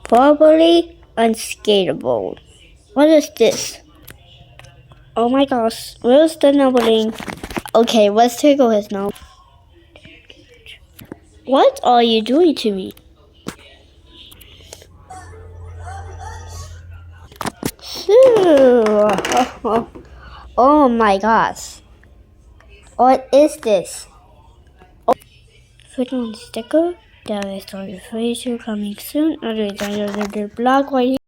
Probably unskateable. What is this? Oh my gosh, where's the numbering? Okay, let's tickle his nose. What are you doing to me? Oh my gosh. What is this? Foot on sticker. There is story for you coming soon. Other than the blog right here.